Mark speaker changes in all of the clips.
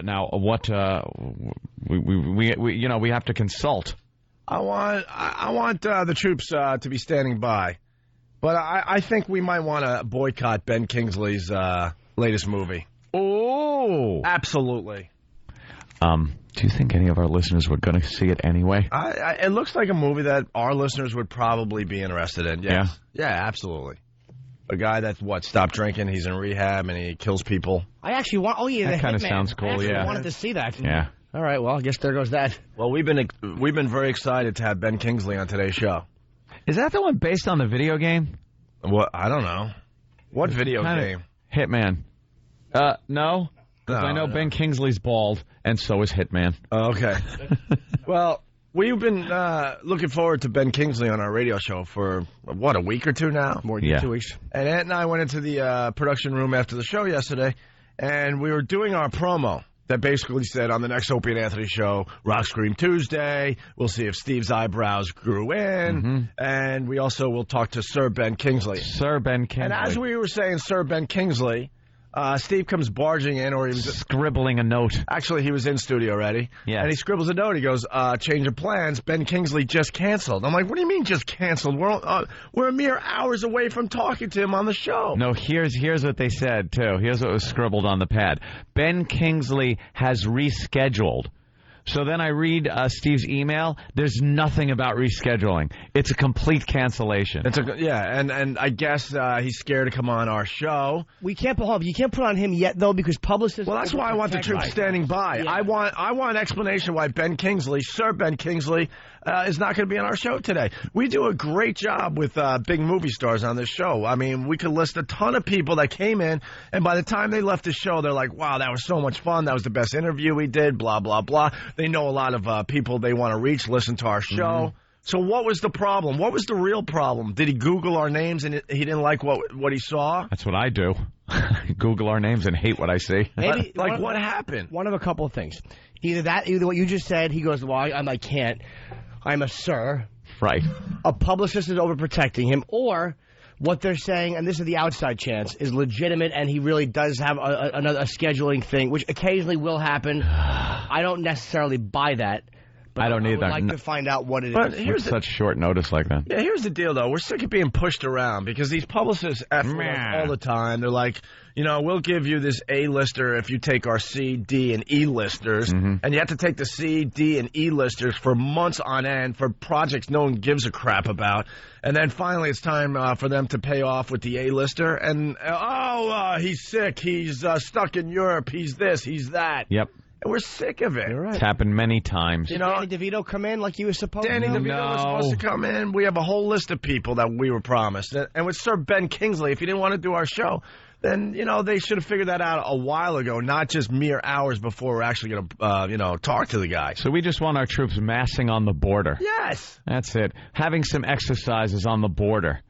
Speaker 1: Now, what we have to consult.
Speaker 2: I want the troops to be standing by, but I think we might want to boycott Ben Kingsley's latest movie.
Speaker 1: Oh,
Speaker 2: absolutely.
Speaker 1: Do you think any of our listeners were going to see it anyway?
Speaker 2: It looks like a movie that our listeners would probably be interested in. Yes. Yeah, absolutely. A guy that's stopped drinking, he's in rehab, and he kills people.
Speaker 3: I actually want. Oh yeah,
Speaker 1: that kind of sounds cool.
Speaker 3: I wanted to see that.
Speaker 1: Yeah.
Speaker 3: All right. Well, I guess there goes that.
Speaker 2: Well, we've been very excited to have Ben Kingsley on today's show.
Speaker 1: Is that the one based on the video game?
Speaker 2: What? I don't know. What video game?
Speaker 1: Hitman. No. Because I know Ben Kingsley's bald, and so is Hitman.
Speaker 2: Oh, okay. Well, we've been looking forward to Ben Kingsley on our radio show for, a week or two now?
Speaker 3: More than 2 weeks.
Speaker 2: And Ant and I went into the production room after the show yesterday, and we were doing our promo that basically said, on the next Opie and Anthony show, Rock Scream Tuesday, we'll see if Steve's eyebrows grew in, and we also will talk to Sir Ben Kingsley.
Speaker 1: Sir Ben Kingsley.
Speaker 2: And as we were saying Sir Ben Kingsley, Steve comes barging in, or he was
Speaker 1: scribbling a note.
Speaker 2: Actually, he was in studio already.
Speaker 1: Yeah.
Speaker 2: And he scribbles a note. He goes, change of plans. Ben Kingsley just canceled. I'm like, what do you mean just canceled? We're a mere hours away from talking to him on the show.
Speaker 1: No, here's what they said, too. Here's what was scribbled on the pad. Ben Kingsley has rescheduled. So then I read Steve's email. There's nothing about rescheduling. It's a complete cancellation.
Speaker 2: And I guess he's scared to come on our show.
Speaker 3: We can't put you can't put on him yet though because publicists.
Speaker 2: Well, that's why I want the troops standing by. Yeah. I want an explanation why Ben Kingsley, Sir Ben Kingsley, is not going to be on our show today. We do a great job with big movie stars on this show. I mean, we could list a ton of people that came in, and by the time they left the show, they're like, wow, that was so much fun. That was the best interview we did, blah, blah, blah. They know a lot of people they want to reach, listen to our show. So what was the problem? What was the real problem? Did he Google our names and he didn't like what he saw?
Speaker 1: That's what I do. Google our names and hate what I see.
Speaker 3: Maybe,
Speaker 2: what happened?
Speaker 3: One of a couple of things. Either what you just said, he goes, well, I can't. I'm a sir.
Speaker 1: Right.
Speaker 3: A publicist is overprotecting him, or what they're saying, and this is the outside chance, is legitimate, and he really does have a scheduling thing, which occasionally will happen. I don't necessarily buy that. But
Speaker 1: I don't either.
Speaker 3: I would like to find out what it is.
Speaker 1: With such short notice like that.
Speaker 2: Yeah, here's the deal, though. We're sick of being pushed around because these publicists F us all the time. They're like, we'll give you this A-lister if you take our C, D, and E listers. And you have to take the C, D, and E listers for months on end for projects no one gives a crap about. And then finally it's time for them to pay off with the A-lister. And, he's sick. He's stuck in Europe. He's this. He's that.
Speaker 1: Yep.
Speaker 2: And we're sick of it.
Speaker 3: You're right.
Speaker 1: It's happened many times.
Speaker 3: Did Danny DeVito come in like he was supposed to?
Speaker 2: Danny DeVito was supposed to come in. We have a whole list of people that we were promised. And with Sir Ben Kingsley, if he didn't want to do our show, then, they should have figured that out a while ago, not just mere hours before we're actually going to, talk to the guy.
Speaker 1: So we just want our troops massing on the border.
Speaker 2: Yes.
Speaker 1: That's it. Having some exercises on the border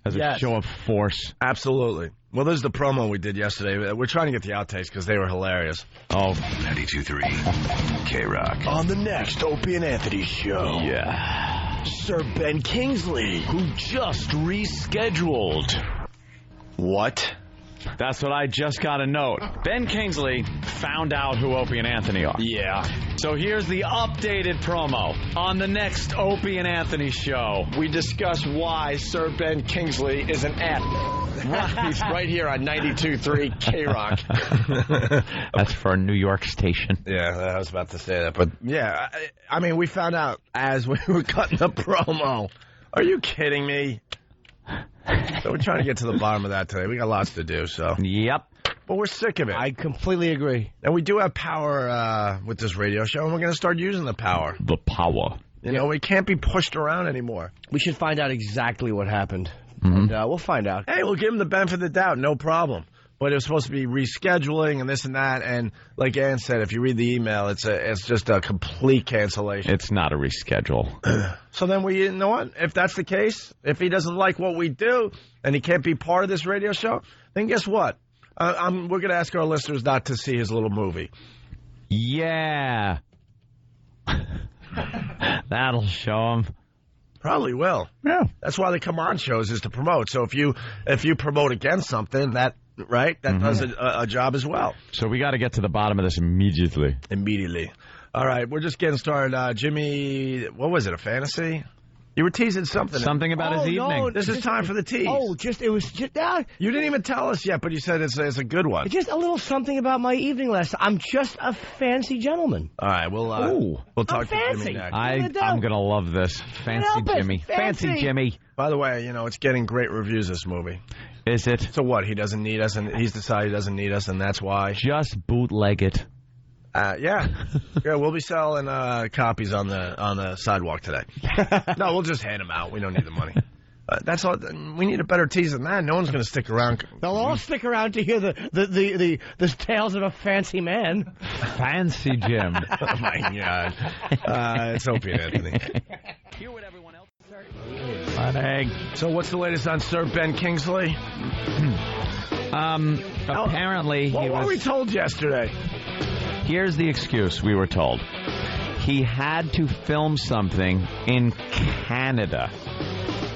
Speaker 1: as a show of force.
Speaker 2: Absolutely. Well, this is the promo we did yesterday. We're trying to get the outtakes because they were hilarious.
Speaker 1: Oh.
Speaker 4: 92.3 K-Rock.
Speaker 5: On the next Opie and Anthony show.
Speaker 1: Yeah.
Speaker 5: Sir Ben Kingsley, who just rescheduled.
Speaker 2: What?
Speaker 1: That's what I just got a note. Ben Kingsley found out who Opie and Anthony are.
Speaker 2: Yeah.
Speaker 1: So here's the updated promo on the next Opie and Anthony show.
Speaker 2: We discuss why Sir Ben Kingsley is an F. Right here on 92.3 K-Rock.
Speaker 1: That's for a New York station.
Speaker 2: Yeah, I was about to say that. But, yeah, I mean, we found out as we were cutting the promo. Are you kidding me? So we're trying to get to the bottom of that today. We got lots to do, so.
Speaker 1: Yep.
Speaker 2: But we're sick of it.
Speaker 3: I completely agree.
Speaker 2: And we do have power with this radio show, and we're going to start using the power.
Speaker 1: The power.
Speaker 2: We can't be pushed around anymore.
Speaker 3: We should find out exactly what happened. And we'll find out.
Speaker 2: Hey, we'll give him the benefit of the doubt, no problem. But it was supposed to be rescheduling and this and that. And like Ann said, if you read the email, it's just a complete cancellation.
Speaker 1: It's not a reschedule.
Speaker 2: So then you know what? If that's the case, if he doesn't like what we do and he can't be part of this radio show, then guess what? We're going to ask our listeners not to see his little movie.
Speaker 1: Yeah. That'll show him.
Speaker 2: Probably will.
Speaker 1: Yeah.
Speaker 2: That's why they come on shows, is to promote. So if you promote against something, that right? That does a job as well.
Speaker 1: So we got to get to the bottom of this immediately.
Speaker 2: All right, we're just getting started. Jimmy, what was it, a fantasy? You were teasing something.
Speaker 1: Something about his evening.
Speaker 3: No,
Speaker 2: This is time for the tease.
Speaker 3: It was just
Speaker 2: You didn't even tell us yet, but you said it's a good one.
Speaker 3: just a little something about my evening last night. I'm just a fancy gentleman.
Speaker 2: All right, we'll talk to
Speaker 3: fancy.
Speaker 2: Jimmy next.
Speaker 1: I'm going to love this. Fancy
Speaker 3: help it.
Speaker 1: Jimmy. Fancy Jimmy.
Speaker 2: By the way, it's getting great reviews, this movie.
Speaker 1: Is it?
Speaker 2: So what? He doesn't need us, and he's decided he doesn't need us, and that's why.
Speaker 1: Just bootleg it.
Speaker 2: Yeah, we'll be selling copies on the sidewalk today. No, we'll just hand them out. We don't need the money. That's all. We need a better tease than that. No one's going to stick around.
Speaker 3: They'll all stick around to hear the tales of a fancy man.
Speaker 1: Fancy Jim.
Speaker 2: Oh my God! It's Opie and Anthony.
Speaker 1: Hear what everyone else says.
Speaker 2: So what's the latest on Sir Ben Kingsley?
Speaker 1: Apparently,
Speaker 2: What were we told yesterday?
Speaker 1: Here's the excuse we were told. He had to film something in Canada,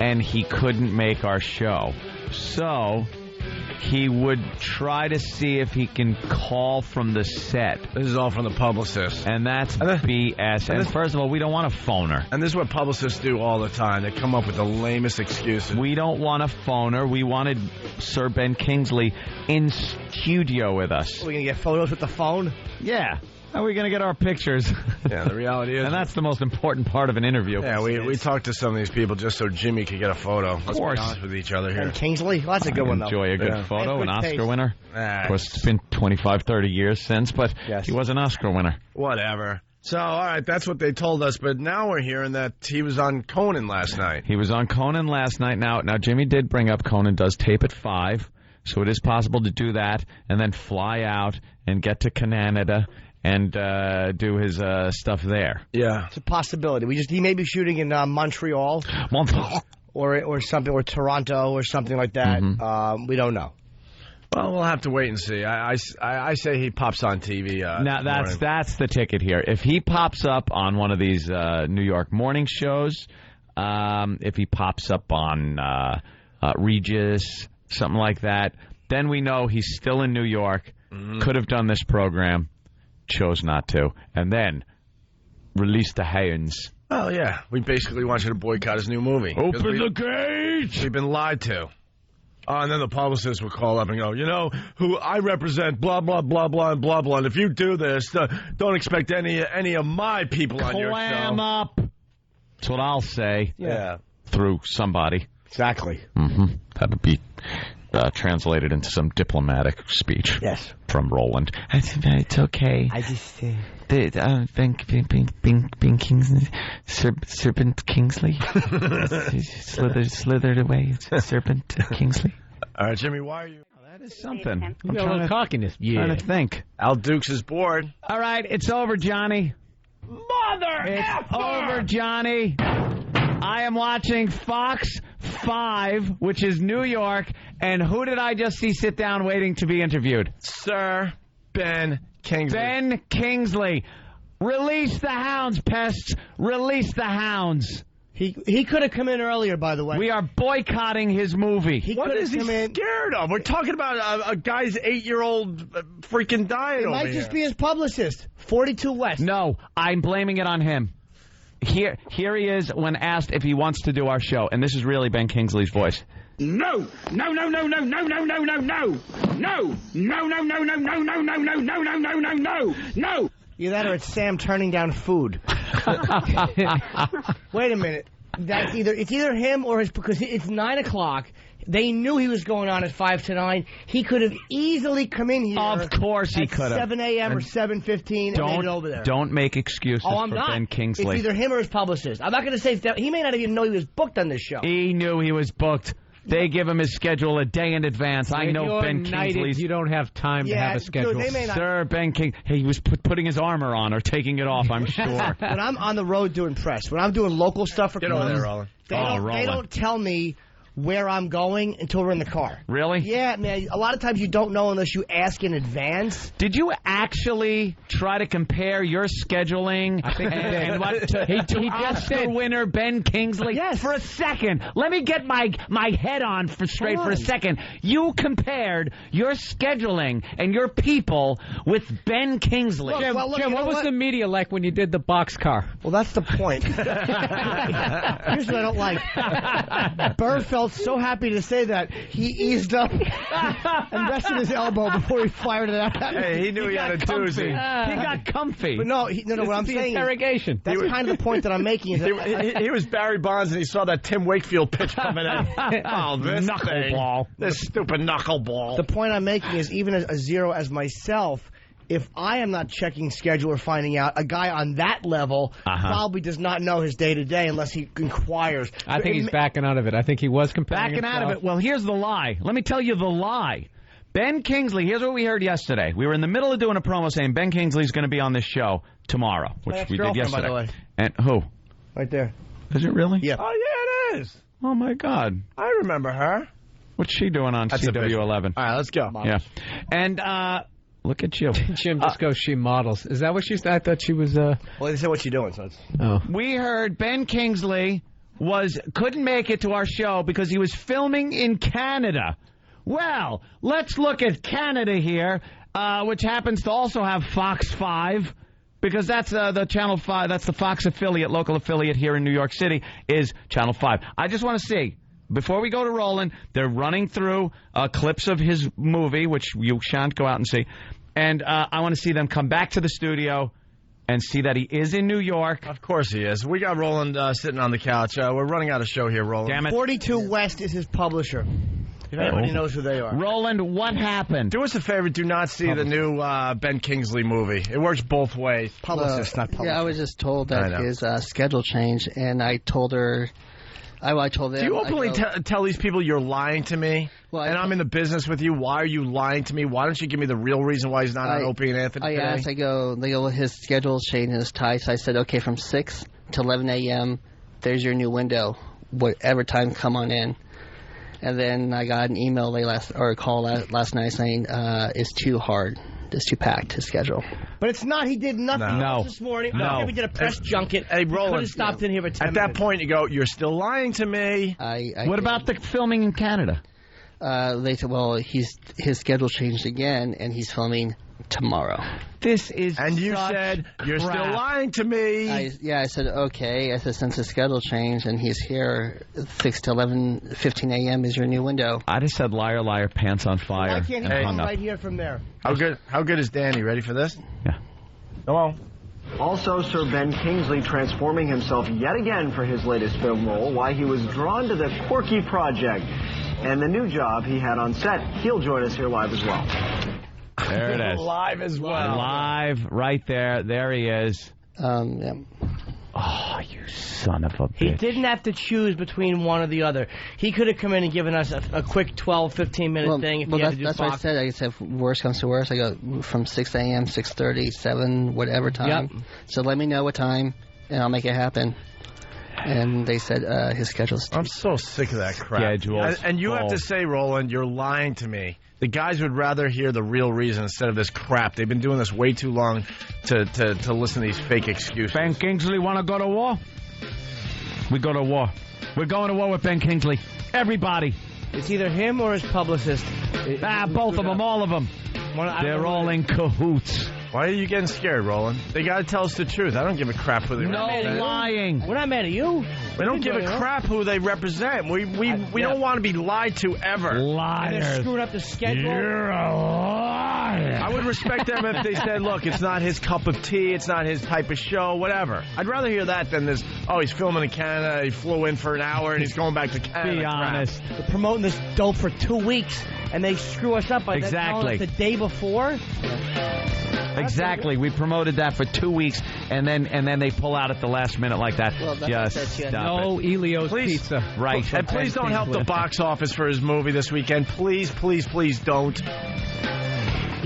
Speaker 1: and he couldn't make our show. So he would try to see if he can call from the set.
Speaker 2: This is all from the publicist.
Speaker 1: And that's BS. And first of all, we don't want a phoner.
Speaker 2: And this is what publicists do all the time. They come up with the lamest excuses.
Speaker 1: We don't want a phoner. We wanted Sir Ben Kingsley in studio with us.
Speaker 3: We're going to get photos with the phone?
Speaker 1: Yeah. How are we going to get our pictures?
Speaker 2: Yeah, the reality is...
Speaker 1: And that's the most important part of an interview.
Speaker 2: Yeah, we talked to some of these people just so Jimmy could get a photo. Let's be honest with each other here.
Speaker 3: And Kingsley? Well, that's a good one, though.
Speaker 1: Enjoy a good photo, an Oscar winner.
Speaker 2: Ah,
Speaker 1: Of course, it's been 25, 30 years since, but he was an Oscar winner.
Speaker 2: whatever. So, all right, that's what they told us. But now we're hearing that he was on Conan last night.
Speaker 1: He was on Conan last night. Now, Jimmy did bring up Conan does tape at 5, so it is possible to do that and then fly out and get to Canada and do his stuff there.
Speaker 2: Yeah.
Speaker 3: It's a possibility. He may be shooting in Montreal or something, or Toronto or something like that.
Speaker 1: Mm-hmm.
Speaker 3: We don't know.
Speaker 2: Well, we'll have to wait and see. I say he pops on TV.
Speaker 1: Now, that's the ticket here. If he pops up on one of these New York morning shows, if he pops up on Regis, something like that, then we know he's still in New York, could have done this program, chose not to, and then release the hounds.
Speaker 2: Oh, yeah. We basically want you to boycott his new movie.
Speaker 1: Open the gates!
Speaker 2: We've been lied to. And then the publicist would call up and go, who I represent, blah, blah, blah, blah, and blah, blah. And if you do this, don't expect any of my people on your show.
Speaker 1: Clam up! That's what I'll say.
Speaker 2: Yeah.
Speaker 1: Through somebody.
Speaker 3: Exactly.
Speaker 1: That would be translated into some diplomatic speech.
Speaker 3: Yes.
Speaker 1: From Roland. It's okay.
Speaker 3: I just...
Speaker 1: Bing Kingsley, Serpent Kingsley, slithered away. Serpent Kingsley.
Speaker 2: All right, Jimmy, why are you?
Speaker 1: That is something.
Speaker 5: You got a little cockiness.
Speaker 1: Trying to think.
Speaker 2: Al Dukes is bored.
Speaker 1: All right, it's over, Johnny.
Speaker 3: It's
Speaker 1: over, Johnny. I am watching Fox 5, which is New York, and who did I just see sit down waiting to be interviewed?
Speaker 2: Sir Ben Kingsley.
Speaker 1: Ben Kingsley. Release the hounds, pests. Release the hounds.
Speaker 3: He could have come in earlier, by the way.
Speaker 1: We are boycotting his movie.
Speaker 2: What is he scared of? We're talking about a guy's 8-year-old freaking dying
Speaker 3: It
Speaker 2: over
Speaker 3: might
Speaker 2: here.
Speaker 3: just be his publicist. 42 West.
Speaker 1: No, I'm blaming it on him. Here he is when asked if he wants to do our show, and this is really Ben Kingsley's voice.
Speaker 6: No! No, no, no, no, no, no, no, no, no! No! No, no, no, no, no, no, no, no, no, no, no, no, no, no! No!
Speaker 3: Either that or it's Sam turning down food. Wait a minute. It's either him or because it's 9 o'clock. They knew he was going on at 5 to 9. He could have easily come in here.
Speaker 1: Of course he could have.
Speaker 3: 7 a.m. or 7:15 and made it over there.
Speaker 1: Don't make excuses
Speaker 3: I'm
Speaker 1: for
Speaker 3: not.
Speaker 1: Ben Kingsley.
Speaker 3: It's either him or his publicist. I'm not going to say he may not even know he was booked on this show.
Speaker 1: He knew he was booked. They give him his schedule a day in advance. I know Ben Kingsley's.
Speaker 5: You don't have time to have a schedule.
Speaker 3: Dude, they may not.
Speaker 1: Sir Ben King. Hey, he was putting his armor on or taking it off, I'm sure.
Speaker 3: When I'm on the road doing press, when I'm doing local stuff for
Speaker 2: Get over there, Roland.
Speaker 3: they don't tell me where I'm going until we're in the car.
Speaker 1: Really?
Speaker 3: Yeah, man. A lot of times you don't know unless you ask in advance.
Speaker 1: Did you actually try to compare your scheduling and what to Oscar winner Ben Kingsley?
Speaker 3: Yes.
Speaker 1: For a second, let me get my head on straight for a second. You compared your scheduling and your people with Ben Kingsley.
Speaker 3: Look,
Speaker 7: Jim, what was the media like when you did the boxcar?
Speaker 3: Well, that's the point. Here's what I don't like. Burr felt so happy to say that he eased up and rested his elbow before he fired it out.
Speaker 2: Hey, he knew he had a doozy.
Speaker 1: He got comfy.
Speaker 3: But no, what I'm saying
Speaker 7: interrogation.
Speaker 3: That's kind of the point that I'm making. Is that
Speaker 2: He was Barry Bonds, and he saw that Tim Wakefield pitch coming in. Oh, this
Speaker 1: Knuckleball.
Speaker 2: This stupid knuckleball.
Speaker 3: the point I'm making is even a zero as myself, if I am not checking schedule or finding out, a guy on that level probably does not know his day-to-day unless he inquires.
Speaker 7: I think he's backing out of it. I think he was comparing
Speaker 1: Backing out of it. Well, here's the lie. Let me tell you the lie. Ben Kingsley, here's what we heard yesterday. We were in the middle of doing a promo saying Ben Kingsley's going to be on this show tomorrow, which we did yesterday.
Speaker 3: By the way.
Speaker 1: And who?
Speaker 3: Right there.
Speaker 1: Is it really?
Speaker 3: Yeah.
Speaker 2: Oh, yeah, it is.
Speaker 1: Oh, my God.
Speaker 2: I remember her.
Speaker 1: What's she doing on
Speaker 2: That's a
Speaker 1: CW11?
Speaker 2: All right, let's go.
Speaker 1: Yeah. And look at you.
Speaker 7: Jim just goes, she models. Is that what she's... I thought she was...
Speaker 3: Well, they said what you doing, so it's...
Speaker 7: Oh.
Speaker 1: We heard Ben Kingsley couldn't make it to our show because he was filming in Canada. Well, let's look at Canada here, which happens to also have Fox 5, because that's the Channel 5, that's the Fox affiliate, local affiliate here in New York City, is Channel 5. I just want to see, before we go to Roland, they're running through clips of his movie, which you shan't go out and see, and I want to see them come back to the studio and see that he is in New York.
Speaker 2: Of course he is. We got Roland sitting on the couch. We're running out of show here, Roland.
Speaker 1: Damn it.
Speaker 3: 42 West is his publisher. If anybody knows who they are.
Speaker 1: Roland, what happened?
Speaker 2: Do us a favor. Do not see the new Ben Kingsley movie. It works both ways.
Speaker 3: Publicist, not publisher.
Speaker 8: Yeah, I was just told that his schedule changed, and I told her... I told them...
Speaker 2: Do you openly tell these people you're lying to me?
Speaker 8: Well,
Speaker 2: and I'm in the business with you. Why are you lying to me? Why don't you give me the real reason why he's not on Opie and Anthony today?
Speaker 8: I asked, they go, well, his schedule's changed and his tight. So I said, okay, from 6 to 11 a.m., there's your new window. Whatever time, come on in. And then I got an email a call last night saying it's too hard. It's too packed, his schedule.
Speaker 3: But it's not. He did nothing else this morning.
Speaker 1: No.
Speaker 3: We did a press junket.
Speaker 2: Hey, Roland.
Speaker 3: Could have stopped in here for 10
Speaker 2: At
Speaker 3: minutes.
Speaker 2: that point, you go, you're still lying to me.
Speaker 1: What about the filming in Canada?
Speaker 8: They said, well, his schedule changed again, and he's filming tomorrow.
Speaker 1: This is
Speaker 2: And you said, you're still lying to me.
Speaker 8: I said, okay. I said, since his schedule changed and he's here 6 to 11:15 a.m. is your new window.
Speaker 1: I just said liar, liar, pants on fire.
Speaker 3: Why can't he come right here from there?
Speaker 2: How good is Danny? Ready for this?
Speaker 1: Yeah.
Speaker 2: Come on.
Speaker 9: Also, Sir Ben Kingsley transforming himself yet again for his latest film role, why he was drawn to the quirky project and the new job he had on set. He'll join us here live as well.
Speaker 1: There it is.
Speaker 2: Live as well.
Speaker 1: Live, right there. There he is.
Speaker 8: Yeah.
Speaker 1: Oh, you son of a bitch.
Speaker 3: He didn't have to choose between one or the other. He could have come in and given us a quick 12, 15-minute thing if he had to do
Speaker 8: that's
Speaker 3: Fox.
Speaker 8: what I said. I said, worst comes to worst, I go from 6 a.m., 6:30, 7, whatever time.
Speaker 3: Yep.
Speaker 8: So let me know what time, and I'll make it happen. And they said his schedule's...
Speaker 2: I'm so sick of that crap.
Speaker 1: Schedule's
Speaker 2: And you have to
Speaker 1: full.
Speaker 2: say, Roland, you're lying to me. The guys would rather hear the real reason instead of this crap. They've been doing this way too long to listen to these fake excuses.
Speaker 1: Ben Kingsley want to go to war? We go to war. We're going to war with Ben Kingsley. Everybody.
Speaker 3: It's either him or his publicist.
Speaker 1: Both of them, all of them. They're all in cahoots.
Speaker 2: Why are you getting scared, Roland? They got to tell us the truth. I don't give a crap who they
Speaker 1: No
Speaker 2: represent.
Speaker 1: lying.
Speaker 3: We're not mad at you.
Speaker 2: We don't give a crap who they represent. We don't want to be lied to ever.
Speaker 3: They're
Speaker 1: Liars.
Speaker 3: screwing up the schedule.
Speaker 1: You're a liar.
Speaker 2: I would respect them if they said, look, it's not his cup of tea, it's not his type of show, whatever. I'd rather hear that than this, oh, he's filming in Canada, he flew in for an hour, and he's going back to Canada.
Speaker 1: Be honest.
Speaker 3: They're promoting this dope for 2 weeks, and they screw us up by telling us the day before.
Speaker 1: Exactly. We promoted that for 2 weeks, and then they pull out at the last minute like that.
Speaker 8: Well, that's
Speaker 1: Just
Speaker 8: what I said,
Speaker 1: stop
Speaker 7: No
Speaker 1: it.
Speaker 7: Elio's
Speaker 2: Please.
Speaker 7: Pizza.
Speaker 1: Right.
Speaker 2: And please don't help the box office for his movie this weekend. Please, please, please don't.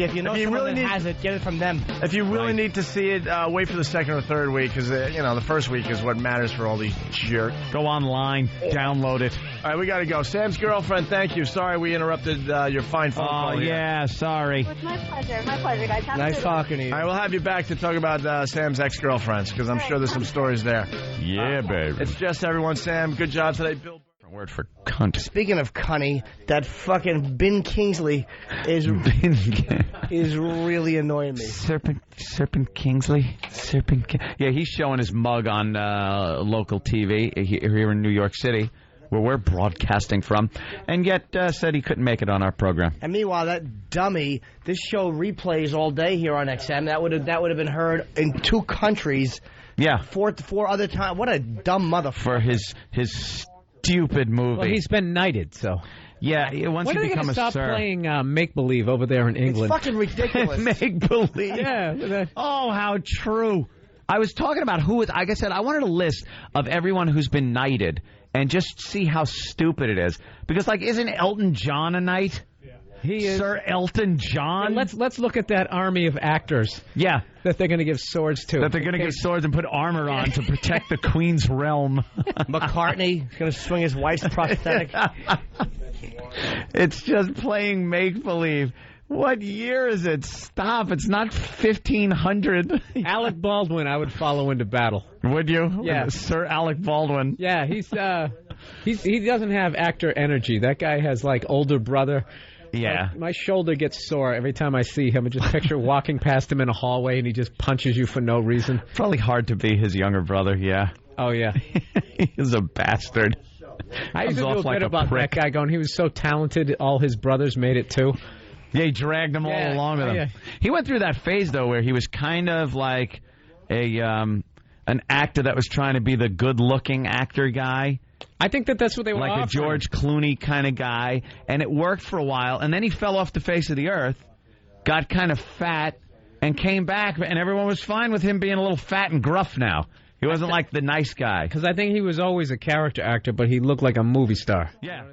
Speaker 3: Yeah, if you know someone that has it, get it from them.
Speaker 2: If you really need to see it, wait for the second or third week, because the first week is what matters for all these jerks.
Speaker 1: Go online, download it.
Speaker 2: All right, we got to go. Sam's girlfriend, thank you. Sorry we interrupted your fine phone call.
Speaker 1: Oh, yeah, sorry.
Speaker 10: It's my pleasure. My pleasure, guys.
Speaker 3: Nice talking to you.
Speaker 2: All right, we'll have you back to talk about Sam's ex-girlfriends, because I'm sure there's some stories there.
Speaker 1: Yeah, baby.
Speaker 2: It's just everyone, Sam. Good job today, Bill.
Speaker 1: Word for cunt.
Speaker 3: Speaking of cunny, that fucking Ben Kingsley is really annoying me.
Speaker 1: Serpent Kingsley? Yeah, he's showing his mug on local TV here in New York City, where we're broadcasting from, and yet said he couldn't make it on our program.
Speaker 3: And meanwhile, that dummy, this show replays all day here on XM. That would have been heard in 2 countries.
Speaker 1: Yeah.
Speaker 3: 4 other times. What a dumb motherfucker.
Speaker 1: For his stupid movie.
Speaker 7: Well, he's been knighted, so.
Speaker 1: Yeah, once
Speaker 7: when
Speaker 1: you
Speaker 7: are they
Speaker 1: become
Speaker 7: gonna
Speaker 1: a
Speaker 7: stop
Speaker 1: sir.
Speaker 7: playing make-believe over there in England?
Speaker 3: It's fucking ridiculous.
Speaker 1: Make-believe.
Speaker 7: Yeah.
Speaker 1: Oh, how true. I was talking about who was, like I said, I wanted a list of everyone who's been knighted and just see how stupid it is. Because, isn't Elton John a knight?
Speaker 7: He is.
Speaker 1: Sir Elton John?
Speaker 7: Yeah, let's look at that army of actors.
Speaker 1: Yeah.
Speaker 7: That they're going to give swords to.
Speaker 1: That they're going to give swords and put armor on to protect the Queen's realm.
Speaker 3: McCartney is going to swing his wife's prosthetic.
Speaker 1: It's just playing make-believe. What year is it? Stop. It's not 1500.
Speaker 7: Alec Baldwin, I would follow into battle.
Speaker 1: Would you?
Speaker 7: Yeah.
Speaker 1: Sir Alec Baldwin.
Speaker 7: Yeah, he doesn't have actor energy. That guy has, older brother.
Speaker 1: Yeah.
Speaker 7: My shoulder gets sore every time I see him. I just picture walking past him in a hallway and he just punches you for no reason.
Speaker 1: Probably hard to be his younger brother, yeah.
Speaker 7: Oh, yeah.
Speaker 1: He's a bastard.
Speaker 7: I used to
Speaker 1: Comes
Speaker 7: feel
Speaker 1: off like
Speaker 7: good
Speaker 1: a
Speaker 7: about
Speaker 1: prick.
Speaker 7: that guy going, he was so talented, all his brothers made it too.
Speaker 1: Yeah, he dragged them all along with him.
Speaker 7: Yeah.
Speaker 1: He went through that phase, though, where he was kind of like an actor that was trying to be the good-looking actor guy.
Speaker 7: I think that's what they were
Speaker 1: like
Speaker 7: offering.
Speaker 1: a George Clooney kind of guy, and it worked for a while, and then he fell off the face of the earth, got kind of fat, and came back, and everyone was fine with him being a little fat and gruff now. He wasn't like the nice guy.
Speaker 7: Because I think he was always a character actor, but he looked like a movie star.
Speaker 1: Yeah.